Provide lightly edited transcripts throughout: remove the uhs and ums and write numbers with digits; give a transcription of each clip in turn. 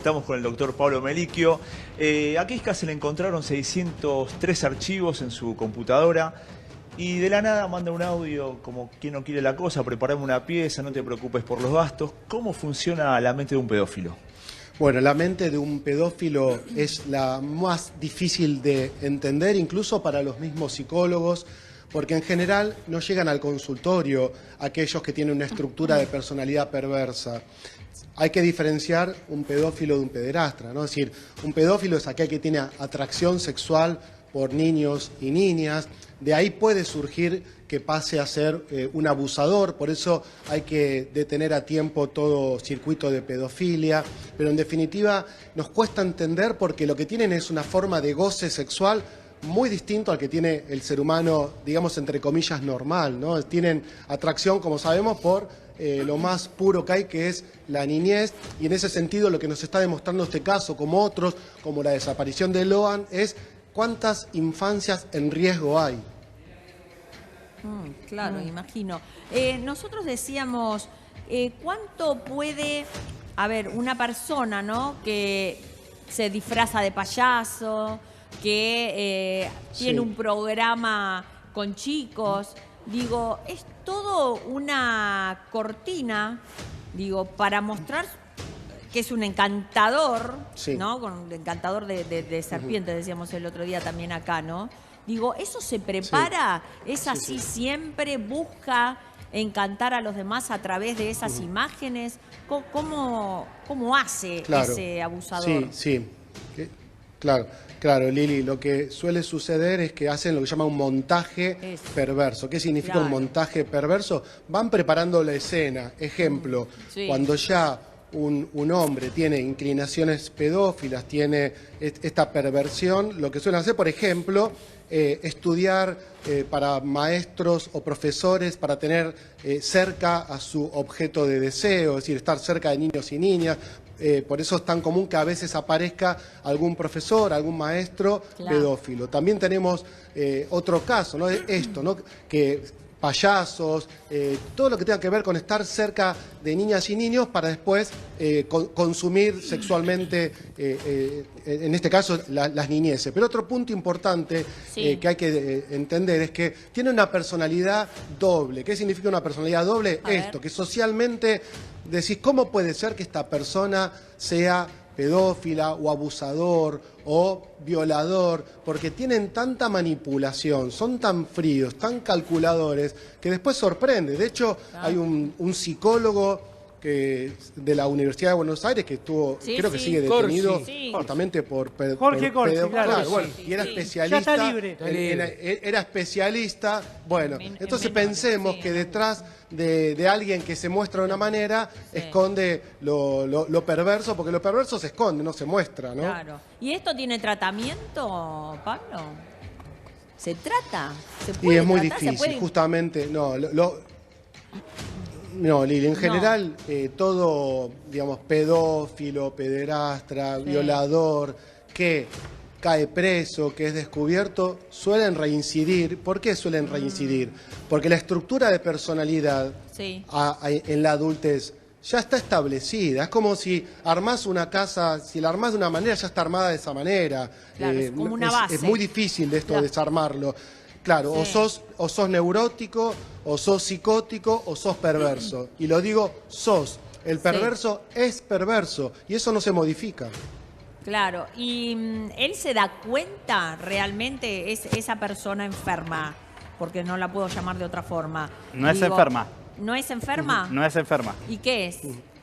Estamos con el doctor Pablo Melicchio. A Quisca se le encontraron 603 archivos en su computadora y de la nada manda un audio como quien no quiere la cosa, preparame una pieza, no te preocupes por los gastos. ¿Cómo funciona la mente de un pedófilo? Bueno, la mente de un pedófilo es la más difícil de entender, incluso para los mismos psicólogos, porque en general no llegan al consultorio aquellos que tienen una estructura de personalidad perversa. Hay que diferenciar un pedófilo de un pederastra, ¿no? Es decir, un pedófilo es aquel que tiene atracción sexual por niños y niñas. De ahí puede surgir que pase a ser un abusador, por eso hay que detener a tiempo todo circuito de pedofilia, pero en definitiva nos cuesta entender porque lo que tienen es una forma de goce sexual muy distinto al que tiene el ser humano, digamos, entre comillas, normal, ¿no? Tienen atracción, como sabemos, por lo más puro que hay, que es la niñez, y en ese sentido lo que nos está demostrando este caso, como otros, como la desaparición de Loan, es cuántas infancias en riesgo hay. Claro, imagino. Nosotros decíamos, ¿cuánto puede haber una persona, ¿no?, que se disfraza de payaso, que tiene un programa con chicos? Digo, es todo una cortina, digo, para mostrar que es un encantador, ¿no? Con un encantador de serpientes, decíamos el otro día también acá, ¿no? Digo, ¿eso se prepara? ¿Es así siempre? ¿Busca encantar a los demás a través de esas imágenes? ¿Cómo hace ese abusador? Sí. Claro, Lili, lo que suele suceder es que hacen lo que se llama un montaje perverso. ¿Qué significa un montaje perverso? Van preparando la escena. Ejemplo, cuando ya un hombre tiene inclinaciones pedófilas, tiene esta perversión, lo que suelen hacer, por ejemplo, estudiar para maestros o profesores para tener cerca a su objeto de deseo, es decir, estar cerca de niños y niñas. Por eso es tan común que a veces aparezca algún profesor, algún maestro pedófilo. También tenemos otro caso, ¿no? Esto, ¿no? Que payasos, todo lo que tenga que ver con estar cerca de niñas y niños para después consumir sexualmente, en este caso, las niñeces. Pero otro punto importante que hay que entender es que tiene una personalidad doble. ¿Qué significa una personalidad doble? Esto, que socialmente decís, ¿cómo puede ser que esta persona sea pedófila o abusador o violador? Porque tienen tanta manipulación, son tan fríos, tan calculadores, que después sorprende. De hecho, hay un psicólogo de la Universidad de Buenos Aires que estuvo, creo que sigue detenido justamente por Jorge Corsi, claro, bueno, y era especialista. Ya está libre. Era especialista. Bueno, entonces pensemos que detrás de alguien que se muestra de una manera esconde lo perverso, porque lo perverso se esconde, no se muestra, ¿no? Claro. ¿Y esto tiene tratamiento, Pablo? ¿Se trata? ¿Se puede Y es muy tratar? difícil, justamente, no, Lili, en general todo, digamos, pedófilo, pederastra, violador, que cae preso, que es descubierto, suelen reincidir. ¿Por qué suelen reincidir? Porque la estructura de personalidad en la adultez ya está establecida. Es como si armás una casa, si la armás de una manera, ya está armada de esa manera. Claro, es como una base. Es muy difícil de esto desarmarlo. Claro, o sos neurótico, o sos psicótico, o sos perverso. Y lo digo, sos. El perverso es perverso, y eso no se modifica. Claro, y él se da cuenta realmente, es esa persona enferma, porque no la puedo llamar de otra forma. No es enferma. ¿No es enferma? No es enferma. ¿Y qué es?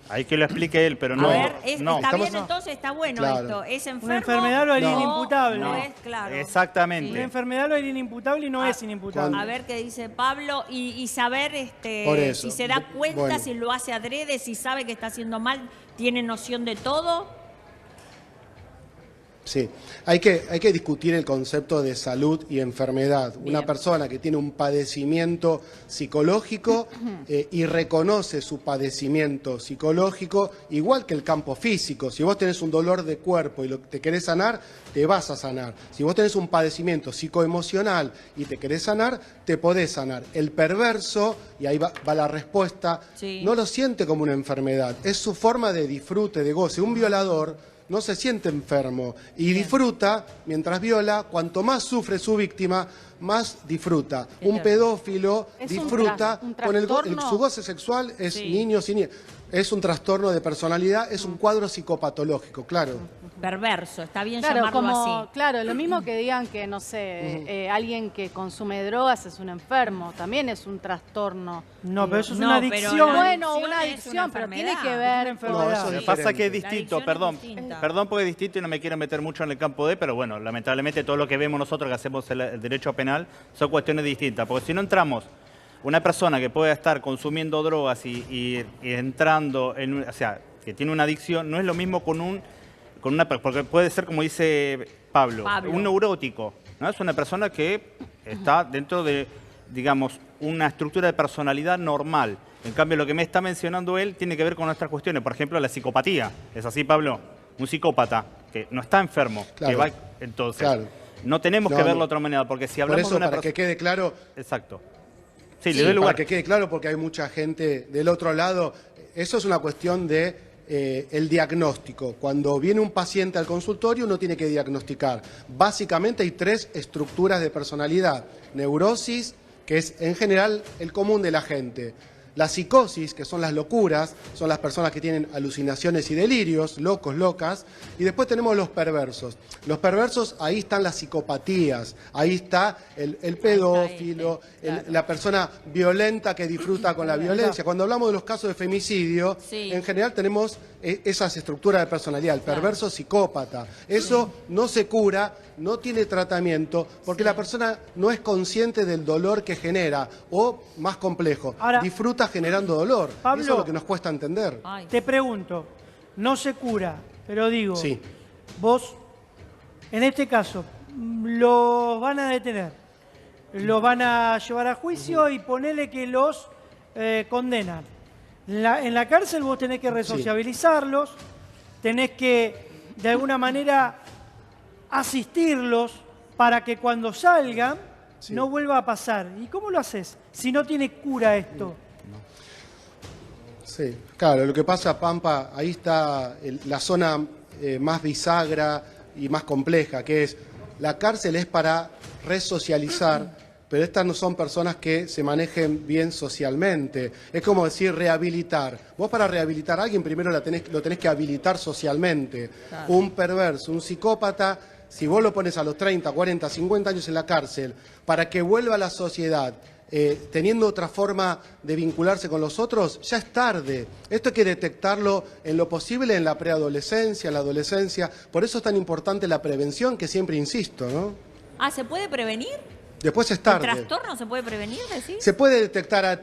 Hay que lo explique él, pero no. A ver, no. está bien entonces, está bueno esto. ¿Es enfermo? Una enfermedad lo haría inimputable. No es, claro. Exactamente. Una enfermedad lo haría inimputable y no es inimputable. A ver qué dice Pablo y saber si se da cuenta, si lo hace adrede, si sabe que está haciendo mal, tiene noción de todo. Sí, hay que discutir el concepto de salud y enfermedad. Bien. Una persona que tiene un padecimiento psicológico y reconoce su padecimiento psicológico, igual que el campo físico. Si vos tenés un dolor de cuerpo y te querés sanar, te vas a sanar. Si vos tenés un padecimiento psicoemocional y te querés sanar, te podés sanar. El perverso, y ahí va la respuesta, Sí. no lo siente como una enfermedad, es su forma de disfrute, de goce. Un violador no se siente enfermo y disfruta mientras viola. Cuanto más sufre su víctima, más disfruta. Un pedófilo Es disfruta un con trastorno. su goce sexual, es Sí. niños y niñas. Es un trastorno de personalidad, es un cuadro psicopatológico, claro. Perverso, está bien Claro, llamarlo como, así. claro, lo mismo que digan que, no sé, alguien que consume drogas es un enfermo, también es un trastorno. No, pero eso es No, una pero adicción. la- Bueno, adicción una es adicción, una pero tiene enfermedad. que ver. Una enfermedad. eso Lo es que pasa es que es diferente. La distinto, adicción es perdón. distinta. Perdón porque es distinto y no me quiero meter mucho en el campo de, pero bueno, lamentablemente todo lo que vemos nosotros que hacemos el derecho penal son cuestiones distintas. Porque si no entramos, una persona que puede estar consumiendo drogas y entrando o sea, que tiene una adicción, no es lo mismo porque puede ser, como dice Pablo, un neurótico, ¿no? Es una persona que está dentro de, digamos, una estructura de personalidad normal. En cambio, lo que me está mencionando él tiene que ver con otras cuestiones. Por ejemplo, la psicopatía. ¿Es así, Pablo? Un psicópata que no está enfermo. Claro. Que va, entonces, Claro. no tenemos No, que verlo no. de otra manera, porque si Por hablamos eso, de una para que quede claro, Exacto. Sí, le doy lugar. para que quede claro, porque hay mucha gente del otro lado, eso es una cuestión de el diagnóstico. Cuando viene un paciente al consultorio, uno tiene que diagnosticar. Básicamente hay 3 estructuras de personalidad. Neurosis, que es en general el común de la gente. La psicosis, que son las locuras, son las personas que tienen alucinaciones y delirios, locos, locas. Y después tenemos los perversos. Los perversos, ahí están las psicopatías, ahí está el pedófilo, la persona violenta que disfruta con la violencia. Cuando hablamos de los casos de femicidio, Sí. en general tenemos esas estructuras de personalidad, el perverso psicópata. Eso no se cura, no tiene tratamiento, porque la persona no es consciente del dolor que genera, o más complejo, Ahora, disfruta generando dolor. Pablo, Eso es lo que nos cuesta entender. Ay. Te pregunto, no se cura, pero digo, Sí. vos, en este caso, los van a detener, los van a llevar a juicio y ponele que los condenan. En la cárcel vos tenés que resociabilizarlos, tenés que, de alguna manera, asistirlos para que cuando salgan no vuelva a pasar. ¿Y cómo lo haces si no tiene cura esto? Sí, claro, lo que pasa, Pampa, ahí está la zona más bisagra y más compleja, que es, la cárcel es para resocializar, pero estas no son personas que se manejen bien socialmente. Es como decir rehabilitar. Vos para rehabilitar a alguien primero lo tenés que habilitar socialmente. Claro. Un perverso, un psicópata, si vos lo pones a los 30, 40, 50 años en la cárcel, para que vuelva a la sociedad, teniendo otra forma de vincularse con los otros, ya es tarde. Esto hay que detectarlo en lo posible en la preadolescencia, en la adolescencia. Por eso es tan importante la prevención, que siempre insisto, ¿no? Ah, ¿se puede prevenir? Después es ¿El tarde. trastorno se puede prevenir, decís? Se puede detectar a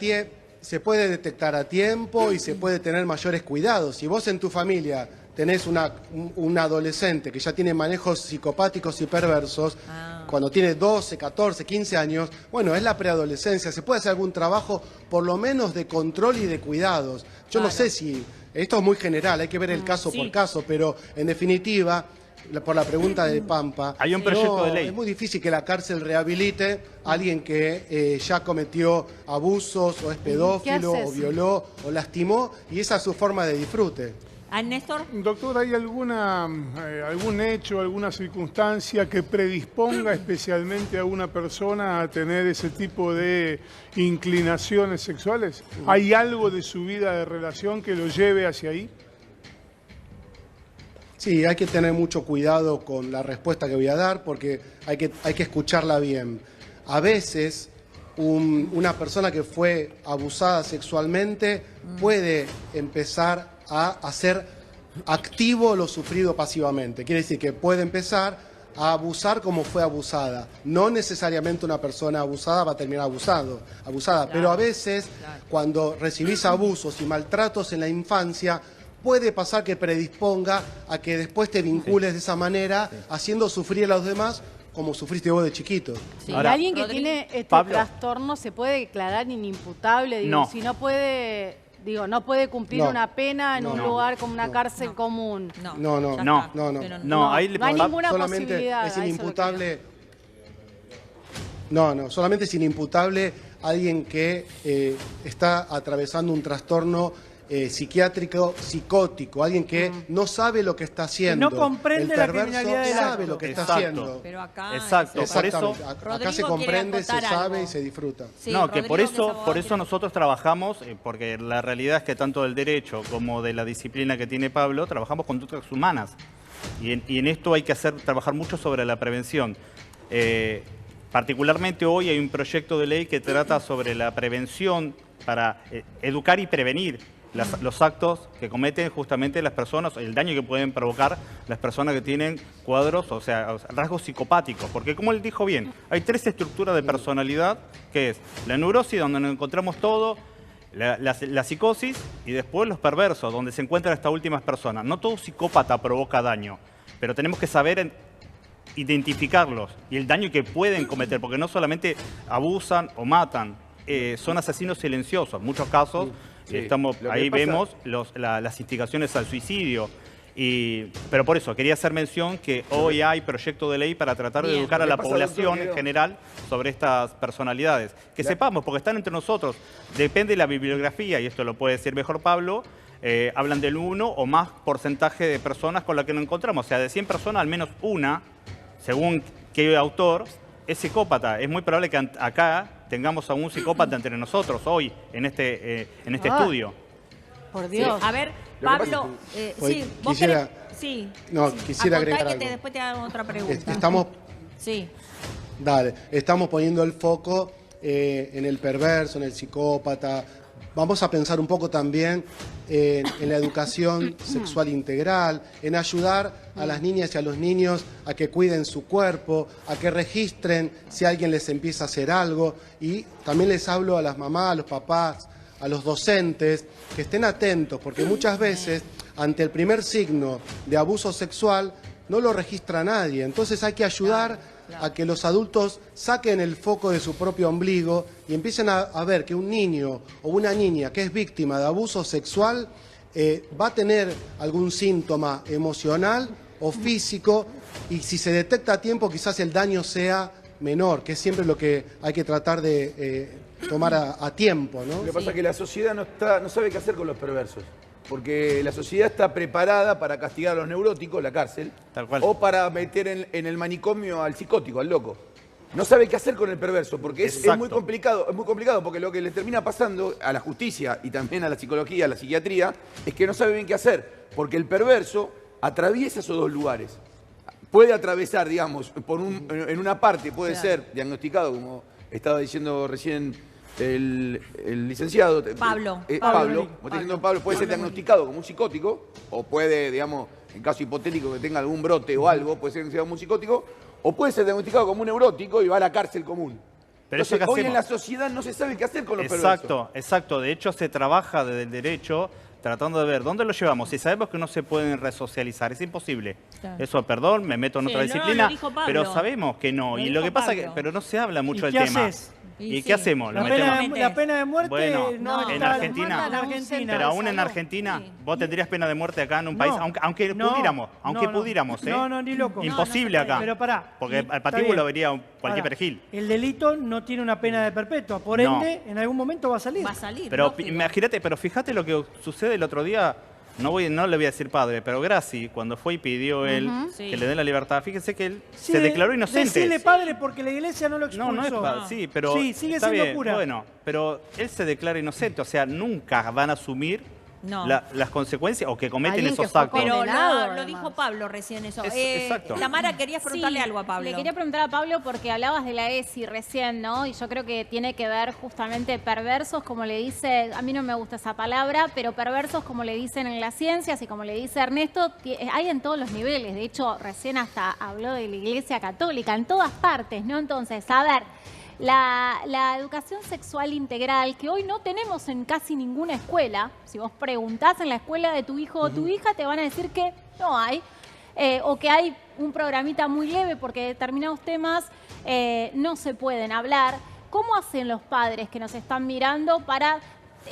tiempo y se puede tener mayores cuidados. Si vos en tu familia tenés un adolescente que ya tiene manejos psicopáticos y perversos, cuando tiene 12, 14, 15 años, bueno, es la preadolescencia. Se puede hacer algún trabajo, por lo menos de control y de cuidados. Yo no sé si, esto es muy general, hay que ver el caso sí. por caso, pero en definitiva, por la pregunta de Pampa, Hay un proyecto de ley. es muy difícil que la cárcel rehabilite a alguien que ya cometió abusos, o es pedófilo, haces? o violó, o lastimó, y esa es su forma de disfrute. ¿Ah, Néstor? Doctor, ¿hay algún hecho, alguna circunstancia que predisponga especialmente a una persona a tener ese tipo de inclinaciones sexuales? ¿Hay algo de su vida de relación que lo lleve hacia ahí? Sí, hay que tener mucho cuidado con la respuesta que voy a dar, porque hay que escucharla bien. A veces, una persona que fue abusada sexualmente puede empezar a hacer activo lo sufrido pasivamente. Quiere decir que puede empezar a abusar como fue abusada. No necesariamente una persona abusada va a terminar abusada, pero a veces cuando recibís abusos y maltratos en la infancia, puede pasar que predisponga a que después te vincules de esa manera, haciendo sufrir a los demás como sufriste vos de chiquito. Sí. ¿Y Ahora, alguien que Rodrigo. tiene este Pablo. trastorno se puede declarar inimputable? Digo, No. si no puede, no puede cumplir No. una pena en un No. lugar como una cárcel común. No, No, ya no. está. No, no. Pero No, ahí le No hay pa- ninguna Solamente posibilidad. es a eso inimputable. No, solamente es inimputable alguien que está atravesando un trastorno psiquiátrico, psicótico, alguien que no sabe lo que está haciendo. No comprende El la perverso criminalidad del sabe acto. lo que está Exacto. haciendo. Pero acá... Exacto, por eso... Exactamente. Acá Rodrigo se quiere comprende, se acotar sabe algo. y se disfruta. Sí, no, que Rodrigo, por que es eso, abogado, por eso quiere- nosotros trabajamos, porque la realidad es que tanto del derecho como de la disciplina que tiene Pablo, trabajamos conductas humanas. Y en esto hay que trabajar mucho sobre la prevención. Particularmente hoy hay un proyecto de ley que trata sobre la prevención para educar y prevenir los actos que cometen justamente las personas, el daño que pueden provocar las personas que tienen cuadros, o sea, rasgos psicopáticos. Porque como él dijo bien, hay 3 estructuras de personalidad, que es la neurosis, donde nos encontramos todo, la psicosis y después los perversos, donde se encuentran estas últimas personas. No todo psicópata provoca daño, pero tenemos que saber identificarlos y el daño que pueden cometer, porque no solamente abusan o matan, son asesinos silenciosos. En muchos casos, ahí vemos las instigaciones al suicidio. Pero por eso, quería hacer mención que hoy hay proyecto de ley para tratar de Bien. educar a Lo la que pasa, población doctor, en Guido, general sobre estas personalidades. Que sepamos, porque están entre nosotros. Depende de la bibliografía, y esto lo puede decir mejor Pablo, hablan del 1 o más porcentaje de personas con las que nos encontramos. O sea, de 100 personas, al menos una, según qué autor, es psicópata. Es muy probable que acá tengamos a un psicópata entre nosotros hoy, en este estudio. Por Dios. A ver, Lo que pasa Pablo, Oye, sí, vos quisiera- querés- sí. No, sí. quisiera Acontá agregar que algo. después te hago otra pregunta. Estamos Sí. Estamos poniendo el foco en el perverso, en el psicópata. Vamos a pensar un poco también en la educación sexual integral, en ayudar a las niñas y a los niños a que cuiden su cuerpo, a que registren si alguien les empieza a hacer algo. Y también les hablo a las mamás, a los papás, a los docentes, que estén atentos, porque muchas veces, ante el primer signo de abuso sexual, no lo registra nadie. Entonces hay que ayudar a que los adultos saquen el foco de su propio ombligo y empiecen a ver que un niño o una niña que es víctima de abuso sexual va a tener algún síntoma emocional o físico, y si se detecta a tiempo quizás el daño sea menor, que es siempre lo que hay que tratar de tomar a tiempo, ¿no? Lo que pasa es que la sociedad no sabe qué hacer con los perversos. Porque la sociedad está preparada para castigar a los neuróticos, la cárcel, Tal cual. o para meter en el manicomio al psicótico, al loco. No sabe qué hacer con el perverso, porque es muy complicado, porque lo que le termina pasando a la justicia y también a la psicología, a la psiquiatría, es que no sabe bien qué hacer, porque el perverso atraviesa esos dos lugares. Puede atravesar, digamos, en una parte puede ser diagnosticado, como estaba diciendo recién el licenciado Pablo. Pablo, puede ser diagnosticado como un psicótico, o puede, digamos, en caso hipotético que tenga algún brote o algo, puede ser diagnosticado como un psicótico, o puede ser diagnosticado como un neurótico y va a la cárcel común. Pero Entonces, eso que hoy en hacemos- la sociedad no se sabe qué hacer con los perversos. Exacto. De hecho, se trabaja desde el derecho tratando de ver dónde lo llevamos. Si sabemos que no se pueden resocializar, es imposible. Claro. Eso, perdón, me meto en Sí, otra no, disciplina, lo dijo Pablo. pero sabemos que no. Lo Y dijo lo que pasa es que, Pablo. pero no se habla mucho ¿Y del qué tema. haces? ¿Y Y qué sí. hacemos? ¿Lo La metemos? pena de muerte Bueno, no, en está Argentina. en Argentina. Pero aún en salud. Argentina, Sí. vos tendrías pena de muerte acá en un No. país, aunque No, pudiéramos, no. pudiéramos, ¿eh? No, ni loco. Imposible No, no se acá. puede. Pero pará. Porque Está al patíbulo bien. lo vería cualquier Ahora, perejil. El delito no tiene una pena de perpetua, por No. ende, en algún momento va a salir. Va a salir. Pero lógico. imagínate, pero fíjate lo que sucede el otro día. No le voy a decir padre, pero Graci, cuando fue y pidió él Sí. que le den la libertad, fíjense que él Sí, se declaró inocente. Decirle padre porque la iglesia no lo expulsó. No es padre, sí, pero Sí, sigue está siendo bien, cura. Bueno, pero él se declara inocente, o sea, nunca van a asumir No. las consecuencias o que cometen Alguien que esos fue actos. Pero condenado, lo además. dijo Pablo recién eso. Exacto. Tamara, querías preguntarle Sí, algo a Pablo. Le quería preguntar a Pablo porque hablabas de la ESI recién, ¿no? Y yo creo que tiene que ver justamente perversos, como le dice, a mí no me gusta esa palabra, pero perversos como le dicen en las ciencias y como le dice Ernesto, hay en todos los niveles. De hecho, recién hasta habló de la Iglesia Católica, en todas partes, ¿no? Entonces, a ver, La educación sexual integral, que hoy no tenemos en casi ninguna escuela. Si vos preguntás en la escuela de tu hijo o tu hija, te van a decir que no hay. O que hay un programita muy leve porque determinados temas no se pueden hablar. ¿Cómo hacen los padres que nos están mirando para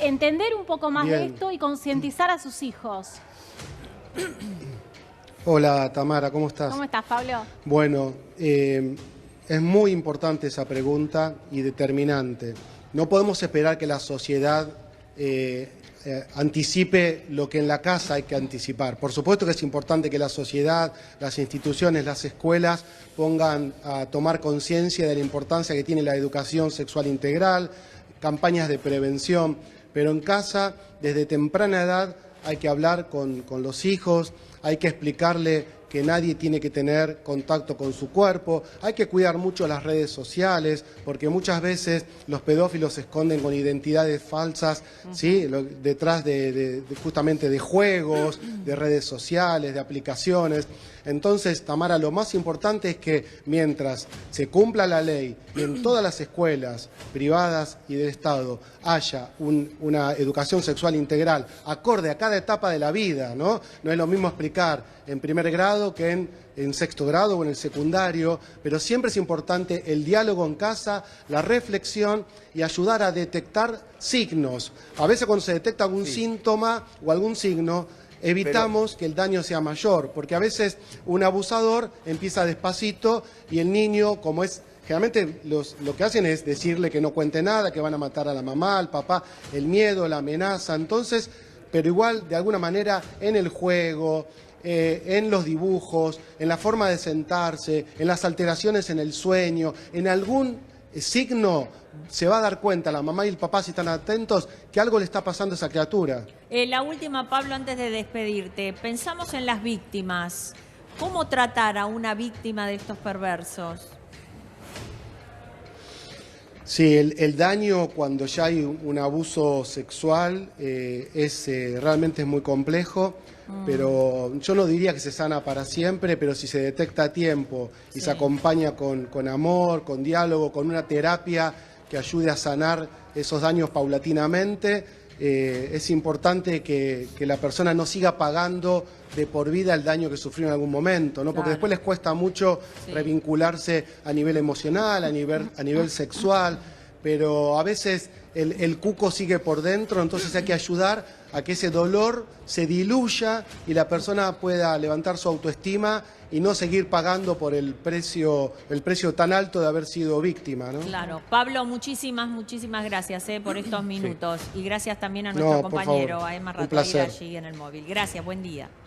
entender un poco más de esto y concientizar a sus hijos? Hola Tamara, ¿cómo estás? ¿Cómo estás, Pablo? Bueno, es muy importante esa pregunta y determinante. No podemos esperar que la sociedad anticipe lo que en la casa hay que anticipar. Por supuesto que es importante que la sociedad, las instituciones, las escuelas pongan a tomar conciencia de la importancia que tiene la educación sexual integral, campañas de prevención, pero en casa, desde temprana edad, hay que hablar con los hijos, hay que explicarle que nadie tiene que tener contacto con su cuerpo, hay que cuidar mucho las redes sociales, porque muchas veces los pedófilos se esconden con identidades falsas, ¿sí? Detrás justamente de juegos, de redes sociales, de aplicaciones. Entonces, Tamara, lo más importante es que mientras se cumpla la ley y en todas las escuelas privadas y del Estado haya una educación sexual integral acorde a cada etapa de la vida, ¿no? No es lo mismo explicar en primer grado que en sexto grado o en el secundario, pero siempre es importante el diálogo en casa, la reflexión y ayudar a detectar signos. A veces cuando se detecta algún síntoma o algún signo, evitamos que el daño sea mayor, porque a veces un abusador empieza despacito y el niño, como es... Generalmente lo que hacen es decirle que no cuente nada, que van a matar a la mamá, al papá, el miedo, la amenaza. Entonces, pero igual, de alguna manera, en el juego, en los dibujos, en la forma de sentarse, en las alteraciones en el sueño, en algún signo, se va a dar cuenta la mamá y el papá, si están atentos, que algo le está pasando a esa criatura. La última, Pablo, antes de despedirte. Pensamos en las víctimas. ¿Cómo tratar a una víctima de estos perversos? Sí, el daño cuando ya hay un abuso sexual realmente es muy complejo, pero yo no diría que se sana para siempre, pero si se detecta a tiempo y se acompaña con amor, con diálogo, con una terapia que ayude a sanar esos daños paulatinamente, es importante que la persona no siga pagando de por vida el daño que sufrió en algún momento, ¿no? Porque después les cuesta mucho revincularse a nivel emocional, a nivel sexual, pero a veces el cuco sigue por dentro, entonces hay que ayudar a que ese dolor se diluya y la persona pueda levantar su autoestima y no seguir pagando por el precio tan alto de haber sido víctima, ¿no? Claro. Pablo, muchísimas gracias por estos minutos. Y gracias también a nuestro compañero, a Emma Ratoira, allí en el móvil. Gracias, buen día.